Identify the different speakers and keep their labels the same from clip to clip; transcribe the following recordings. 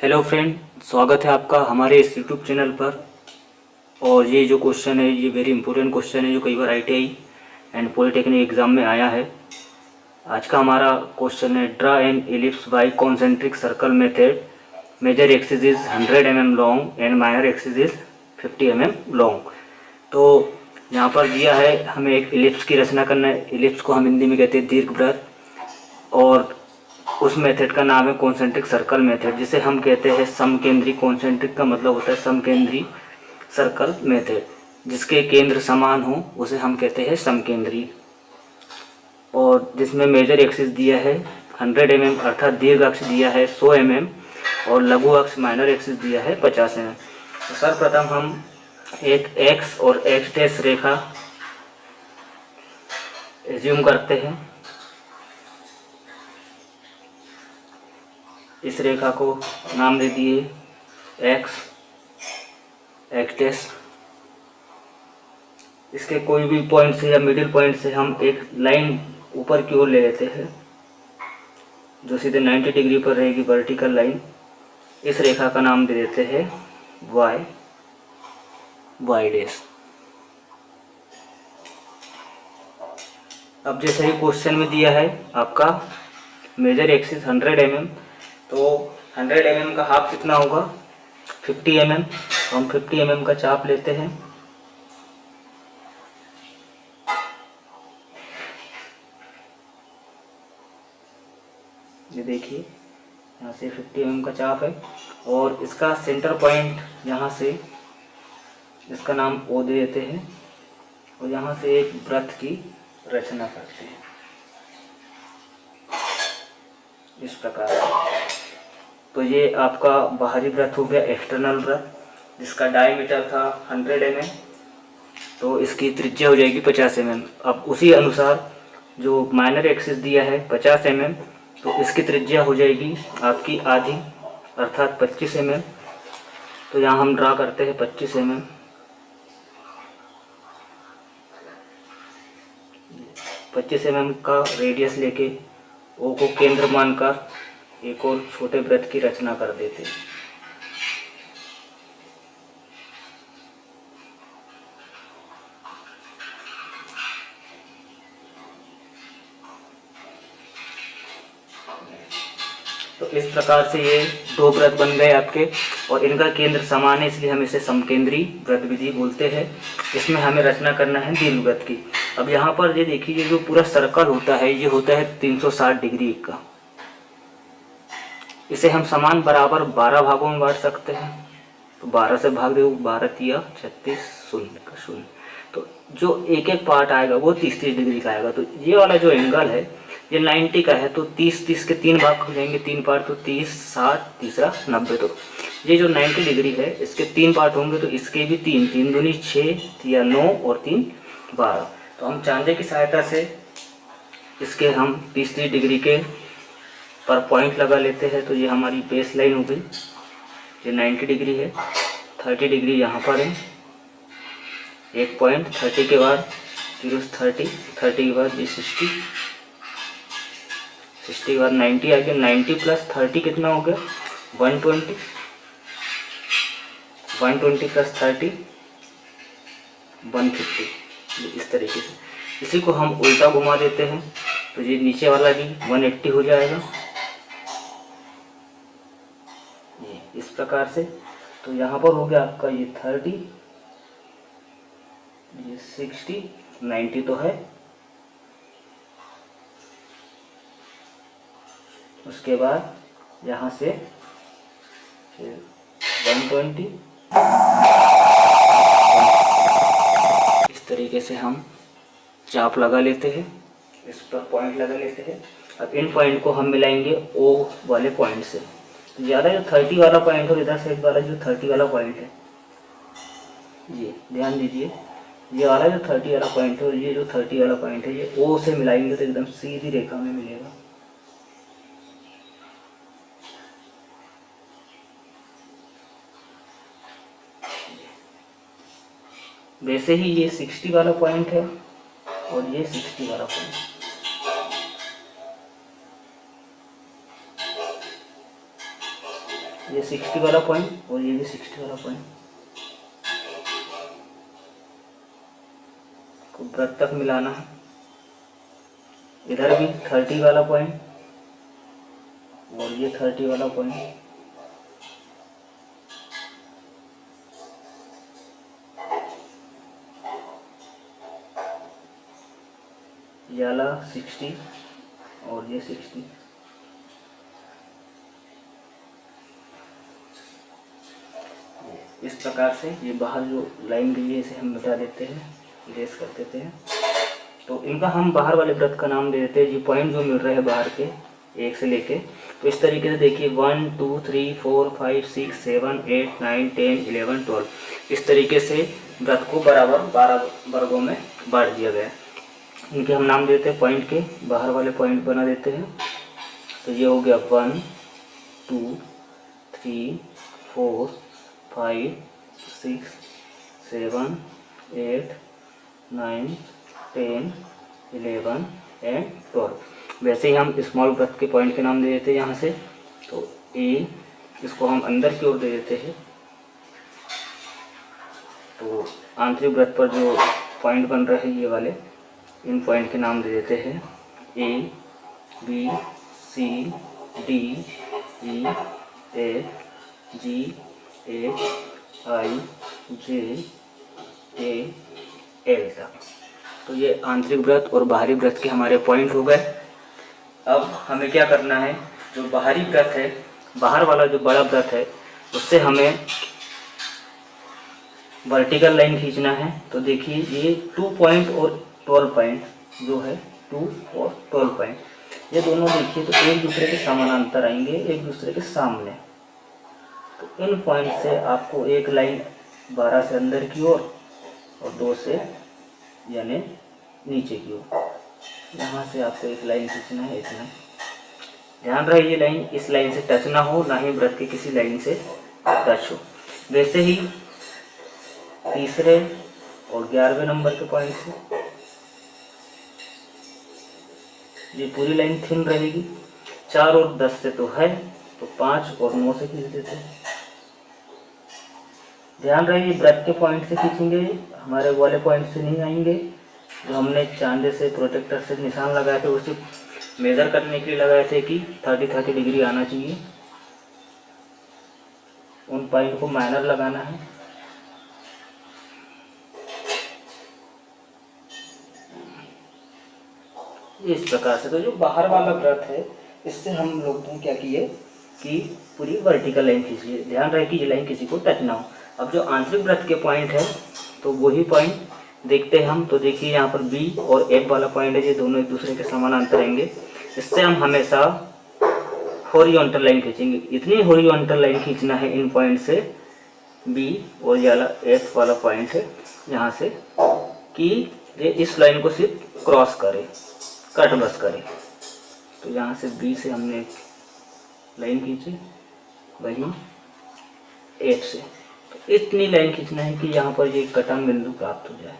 Speaker 1: Hello friend, स्वागत है आपका हमारे इस यूट्यूब चैनल पर। और ये जो क्वेश्चन है ये वेरी इंपॉर्टेंट क्वेश्चन है जो कई बार आईटीआई एंड पॉलिटेक्निक एग्जाम में आया है। आज का हमारा क्वेश्चन है draw an ellipse by concentric circle method. Major axis is 100 mm long and minor axis is 50 mm long. तो यहाँ पर दिया है हमें एक एलिप्स की रचना करना है। एलिप्स को हम हिंदी में कहते हैं दीर्घवृत्त, और उस मेथड का नाम है कॉन्सेंट्रिक सर्कल मेथड, जिसे हम कहते हैं समकेंद्री। कॉन्सेंट्रिक का मतलब होता है समकेंद्री सर्कल मेथड, जिसके केंद्र समान हो उसे हम कहते हैं समकेंद्री। और जिसमें मेजर एक्सिस दिया है 100 mm अर्थात दीर्घ अक्ष दिया है 100 mm और लघु अक्ष माइनर एक्सिस दिया है 50 mm। तो सर्वप्रथम हम एक एक्स और एक्स डैश रेखा एज्यूम करते हैं। इस रेखा को नाम दे दिए एक्स एक्स डैश। इसके कोई भी पॉइंट से या मिडिल पॉइंट से हम एक लाइन ऊपर की ओर ले लेते हैं जो सीधे 90 डिग्री पर रहेगी, वर्टिकल लाइन। इस रेखा का नाम दे देते हैं वाई वाई डैश। अब जैसे ही क्वेश्चन में दिया है आपका मेजर एक्सिस 100 mm, तो 100 mm का हाफ कितना होगा 50 mm। तो हम 50 mm का चाप लेते हैं। ये देखिए यहाँ से 50 mm का चाप है और इसका सेंटर पॉइंट यहाँ से, इसका नाम ओ दे देते हैं और यहाँ से एक वृत्त की रचना करते हैं इस प्रकार से। तो ये आपका बाहरी वृत्त हो गया, एक्सटर्नल वृत्त, जिसका डायमीटर था 100 mm। तो इसकी त्रिज्या हो जाएगी 50 mm। अब उसी अनुसार जो माइनर एक्सिस दिया है 50 mm, तो इसकी त्रिज्या हो जाएगी आपकी आधी अर्थात 25 mm। तो यहाँ हम ड्रा करते हैं 25 mm। 25 mm का रेडियस लेके ओ को केंद्र मानकर एक और छोटे वृत्त की रचना कर देते हैं। तो इस प्रकार से ये दो वृत्त बन गए आपके और इनका केंद्र समान है, इसलिए हम इसे समकेंद्री वृत्त विधि बोलते हैं। इसमें हमें रचना करना है दीर्घवृत्त की। अब यहाँ पर ये देखिए, ये जो पूरा सर्कल होता है ये होता है 360 डिग्री का। इसे हम समान बराबर 12 भागों में बांट सकते हैं। तो 12 से भाग दो, 12 तिया 36, शून्य का शून्य। तो जो एक एक पार्ट आएगा वो 30-30 डिग्री का आएगा। तो ये वाला जो एंगल है ये 90 का है, तो 30-30 के 3 भाग हो जाएंगे, 3 पार्ट, तो 30, 60, तीसरा 90। तो ये जो 90 डिग्री है इसके 3 पार्ट होंगे, तो इसके भी 3, 3 दूनी 6 या 9 और 3 12। तो हम चांदे की सहायता से इसके हम 30-30 डिग्री के पर पॉइंट लगा लेते हैं। तो ये हमारी बेस लाइन हो गई, ये 90 डिग्री है, 30 डिग्री यहाँ पर है, एक पॉइंट, 30 के बाद 0 30, 30 के बाद ये 60, 60 के बाद 90 आ गया। 90 प्लस 30 कितना हो गया 120, 120 प्लस 30 150। इस तरीके से इसी को हम उल्टा घुमा देते हैं, तो ये नीचे वाला भी 180 हो जाएगा ये इस प्रकार से। तो यहाँ पर हो गया आपका ये 30, ये 60, 90 तो है, उसके बाद यहाँ से 120। इस तरीके से हम चाप लगा लेते हैं, इस पर पॉइंट लगा लेते हैं। अब इन पॉइंट को हम मिलाएंगे ओ वाले पॉइंट से। तो ज़्यादा जो 30 वाला पॉइंट हो, इधर से एक वाला जो 30 वाला पॉइंट है, ये ध्यान दीजिए, ये वाला जो 30 वाला पॉइंट है और ये जो 30 वाला पॉइंट है ये ओ से मिलाएंगे तो एकदम सीधी रेखा में मिलेगा। वैसे ही ये 60 वाला पॉइंट है और ये 60 वाला पॉइंट, ये 60 वाला पॉइंट और ये भी 60 वाला पॉइंट को वृत्त तक मिलाना है। इधर भी 30 वाला पॉइंट और ये 30 वाला पॉइंट, ये वाला 60 और ये 60। इस प्रकार से ये बाहर जो लाइन गई है इसे हम मिटा देते हैं, इरेज कर देते हैं। तो इनका हम बाहर वाले वृत्त का नाम दे देते हैं। ये पॉइंट जो मिल रहे हैं बाहर के एक से लेके, तो इस तरीके से देखिए 1 2 3 4 5 6 7 8 9 10 11 12 इस तरीके से वृत्त को बराबर 12 वर्गों में बांट दिया गया है। इनके हम नाम देते हैं, पॉइंट के बाहर वाले पॉइंट बना देते हैं। तो ये हो गया 1 2 3 4 5 6 7 8 9 10 11 एंड 12। वैसे ही हम स्मॉल वृत्त के पॉइंट के नाम दे देते हैं यहाँ से। तो ए, इसको हम अंदर की ओर दे देते हैं। तो आंतरिक वृत्त पर जो पॉइंट बन रहे हैं ये वाले, इन पॉइंट के नाम दे देते हैं A B C D E F G H I J K L तक। तो ये आंतरिक वृत्त और बाहरी वृत्त के हमारे पॉइंट हो गए। अब हमें क्या करना है, जो बाहरी वृत्त है, बाहर वाला जो बड़ा वृत्त है उससे हमें वर्टिकल लाइन खींचना है। तो देखिए ये 2 पॉइंट और 12 पॉइंट जो है 2 और 12 पॉइंट, ये दोनों देखिए तो एक दूसरे के समानांतर आएंगे, एक दूसरे के सामने। तो इन पॉइंट से आपको एक लाइन 12 से अंदर की ओर और 2 से यानी नीचे की ओर, यहाँ से आपको एक लाइन खींचना है इतना। ध्यान रहे ये लाइन इस लाइन से टच ना हो, ना ही वृत्त की किसी लाइन से टच हो। वैसे ही तीसरे और 11वें नंबर के पॉइंट से ये पूरी लाइन थिन रहेगी। 4 और 10 से तो है, तो 5 और 9 से खींच देते हैं। ध्यान रहे ये वृत्त के पॉइंट से खींचेंगे, हमारे वाले पॉइंट से नहीं आएंगे। जो हमने चांदे से प्रोटेक्टर से निशान लगाए थे उसे मेज़र करने के लिए लगाए थे कि 30 डिग्री आना चाहिए। उन पॉइंट को माइनर लगाना है। इस प्रकार से तो जो बाहर वाला वृत्त है इससे हम लोग ने क्या किए कि पूरी वर्टिकल लाइन खींची। ध्यान रहे कि ये लाइन किसी को टच ना हो। अब जो आंतरिक वृत्त के पॉइंट है तो वही पॉइंट देखते हैं हम। तो देखिए यहाँ पर बी और एफ वाला पॉइंट है, ये दोनों एक दूसरे के समानांतर रहेंगे। इससे हम हमेशा हॉरिजॉन्टल लाइन खींचेंगे। इतनी हॉरिजॉन्टल लाइन खींचना है इन पॉइंट से, बी और ये वाला एफ वाला पॉइंट है यहाँ से, कि ये इस लाइन को सिर्फ क्रॉस करे, कट बस करे। तो यहाँ से बी से हमने एक लाइन खींची, वही एफ से। तो इतनी लाइन खींचना है कि यहाँ पर ये कटन बिंदु प्राप्त हो जाए।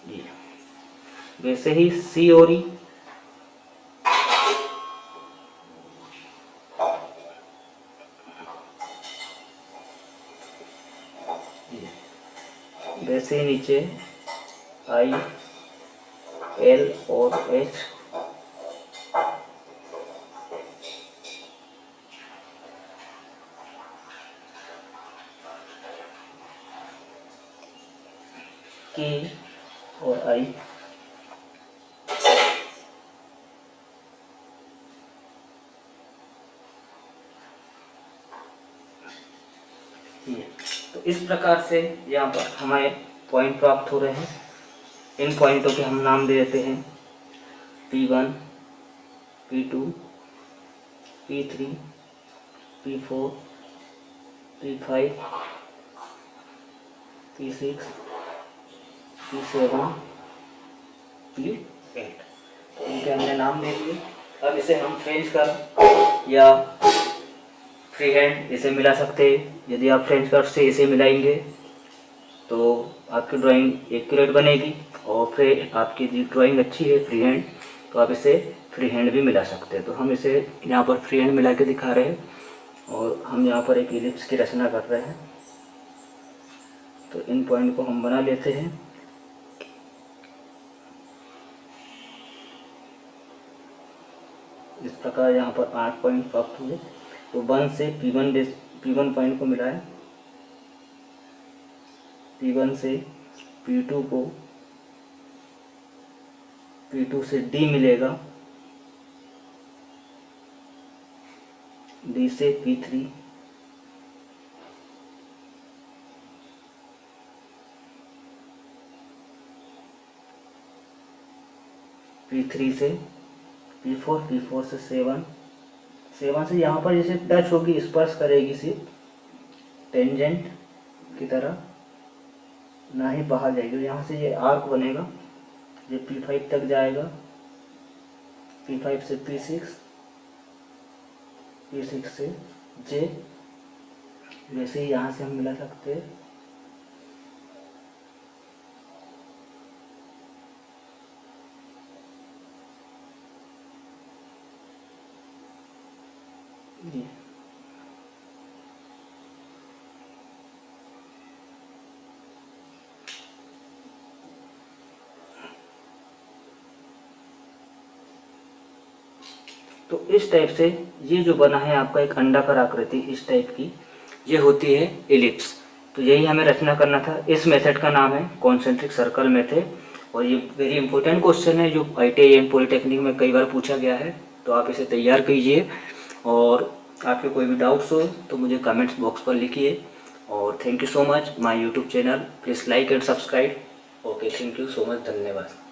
Speaker 1: ये वैसे ही सी और ई, वैसे ही नीचे आई एल और एच, के और आई, तो इस प्रकार से यहाँ पर हमें पॉइंट प्राप्त हो रहे हैं। इन पॉइंटों के हम नाम दे देते हैं P1, P2, P3, P4, P5, P6, P7, P8। इनके हमने नाम दे दिए। अब इसे हम फ्रेंच कर या फ्री हैंड इसे मिला सकते हैं। यदि आप फ्रेंच कर्व से इसे मिलाएंगे तो आपकी ड्राइंग एक्यूरेट बनेगी, और फिर आपकी ड्राइंग अच्छी है फ्री हैंड तो आप इसे फ्री हैंड भी मिला सकते हैं। तो हम इसे यहाँ पर फ्री हैंड मिला के दिखा रहे हैं। और हम यहाँ पर एक इलिप्स की रचना कर रहे हैं। तो इन पॉइंट को हम बना लेते हैं। इस प्रकार यहाँ पर 8 पॉइंट प्राप्त हुए। तो 1 से P1 पॉइंट को मिलाएं, P1 से P2 को, P2 से D मिलेगा, D से P3, P3 से P4, P4 से 7, 7 से यहाँ पर जैसे टच होगी, स्पर्श करेगी सिर्फ, टेंजेंट की तरह, ना ही बाहर जाएगी। यहाँ से ये आर्क बनेगा, ये P5 तक जाएगा, P5 से P6, P6 से J। वैसे ही यहाँ से हम मिला सकते हैं। जी तो इस टाइप से ये जो बना है आपका एक अंडाकार आकृति इस टाइप की, ये होती है इलिप्स। तो यही हमें रचना करना था। इस मेथड का नाम है कॉन्सेंट्रिक सर्कल मेथड, और ये वेरी इंपॉर्टेंट क्वेश्चन है जो ITI एंड पॉलिटेक्निक में कई बार पूछा गया है। तो आप इसे तैयार कीजिए, और आपके कोई भी डाउट्स हो तो मुझे कमेंट्स बॉक्स पर लिखिए। और thank you so much my YouTube channel, please like and subscribe. Okay, thank you so much, धन्यवाद।